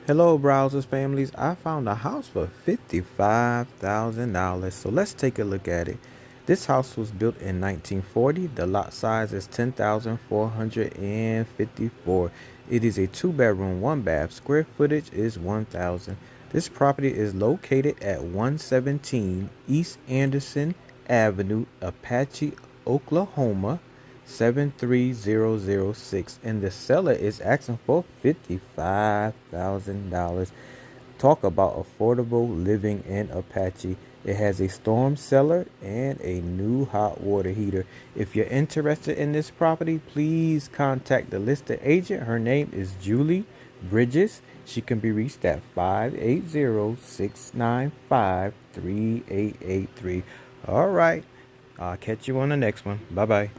Hello, browsers families. I found a house for $55,000. So let's take a look at it. This house was built in 1940. The lot size is 10,454. It is a two-bedroom, one bath. Square footage is 1,000. This property is located at 117 East Anderson Avenue, Apache, Oklahoma 73006, and the seller is asking for $55,000. Talk about affordable living in Apache. It has a storm cellar and a new hot water heater. If you're interested in this property, please contact the listed agent. Her name is Julie Bridges. She can be reached at 580-695-3883. All right. I'll catch you on the next one. Bye bye.